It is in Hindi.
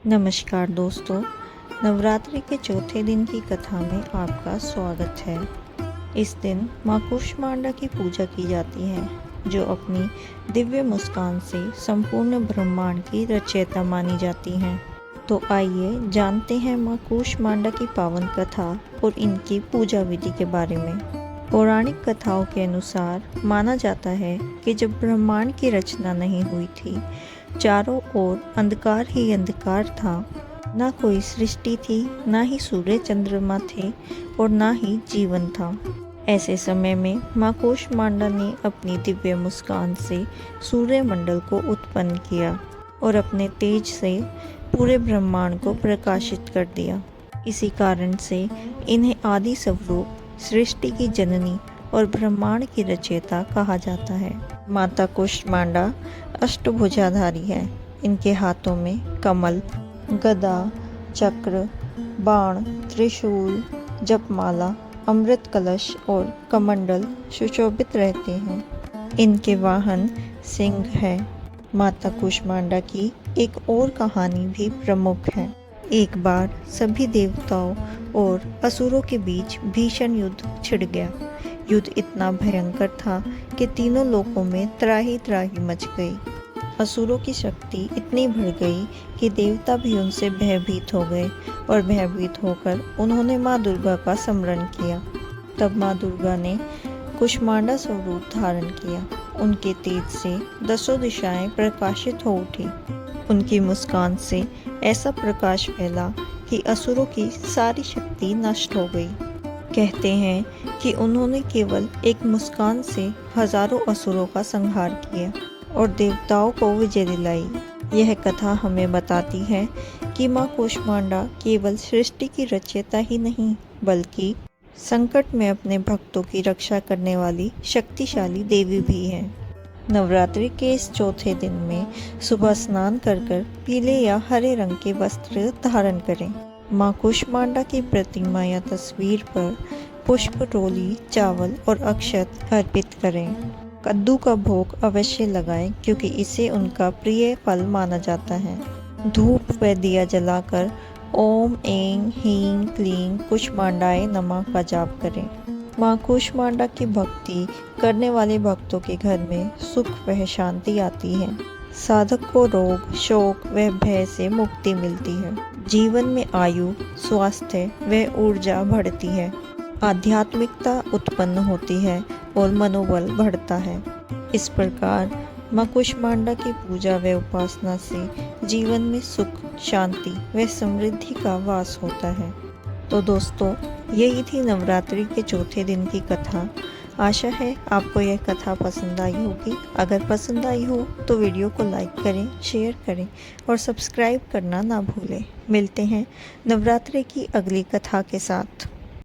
नमस्कार दोस्तों, नवरात्रि के चौथे दिन की कथा में आपका स्वागत है। इस दिन माँ कूष्मांडा की पूजा की जाती है, जो अपनी दिव्य मुस्कान से संपूर्ण ब्रह्मांड की रचयिता मानी जाती हैं। तो आइए जानते हैं माँ कूष्मांडा की पावन कथा और इनकी पूजा विधि के बारे में। पौराणिक कथाओं के अनुसार माना जाता है कि जब ब्रह्मांड की रचना नहीं हुई थी, चारों ओर अंधकार ही अंधकार था। ना कोई सृष्टि थी, ना ही सूर्य चंद्रमा थे और ना ही जीवन था। ऐसे समय में माँ कूष्मांडा ने अपनी दिव्य मुस्कान से सूर्य मंडल को उत्पन्न किया और अपने तेज से पूरे ब्रह्मांड को प्रकाशित कर दिया। इसी कारण से इन्हें आदि स्वरूप, सृष्टि की जननी और ब्रह्मांड की रचयिता कहा जाता है। माता कूष्मांडा अष्टभुजाधारी है। इनके हाथों में कमल, गदा, चक्र, बाण, त्रिशूल, जपमाला, अमृत कलश और कमंडल सुशोभित रहते हैं। इनके वाहन सिंह है। माता कूष्मांडा की एक और कहानी भी प्रमुख है। एक बार सभी देवताओं और असुरों के बीच भीषण युद्ध छिड़ गया। युद्ध इतना भयंकर था कि तीनों लोकों में त्राही त्राही मच गई। असुरों की शक्ति इतनी बढ़ गई कि देवता भी उनसे भयभीत हो गए और भयभीत होकर उन्होंने माँ दुर्गा का स्मरण किया। तब माँ दुर्गा ने कूष्मांडा स्वरूप धारण किया। उनके तेज से दसों दिशाएं प्रकाशित हो उठी। उनकी मुस्कान से ऐसा प्रकाश फैला कि असुरों की सारी शक्ति नष्ट हो गई। कहते हैं कि उन्होंने केवल एक मुस्कान से हजारों असुरों का संहार किया और देवताओं को विजय दिलाई। यह कथा हमें बताती है कि माँ कूष्मांडा केवल सृष्टि की रचयिता ही नहीं, बल्कि संकट में अपने भक्तों की रक्षा करने वाली शक्तिशाली देवी भी है। नवरात्रि के इस चौथे दिन में सुबह स्नान कर पीले या हरे रंग के वस्त्र धारण करें। माँ कूष्मांडा की प्रतिमा या तस्वीर पर पुष्प, रोली, चावल और अक्षत अर्पित करें। कद्दू का भोग अवश्य लगाएं, क्योंकि इसे उनका प्रिय फल माना जाता है। धूप व दिया जलाकर ओम ऐं ह्रीं क्लीं कूष्मांडाय नमः का जाप करें। माँ कूष्मांडा की भक्ति करने वाले भक्तों के घर में सुख व शांति आती है। साधक को रोग, शोक व भय से मुक्ति मिलती है। जीवन में आयु, स्वास्थ्य व ऊर्जा बढ़ती है। आध्यात्मिकता उत्पन्न होती है और मनोबल बढ़ता है। इस प्रकार माँ कूष्मांडा की पूजा व उपासना से जीवन में सुख, शांति व समृद्धि का वास होता है। तो दोस्तों, यही थी नवरात्रि के चौथे दिन की कथा। आशा है आपको यह कथा पसंद आई होगी। अगर पसंद आई हो तो वीडियो को लाइक करें, शेयर करें और सब्सक्राइब करना ना भूलें। मिलते हैं नवरात्रि की अगली कथा के साथ।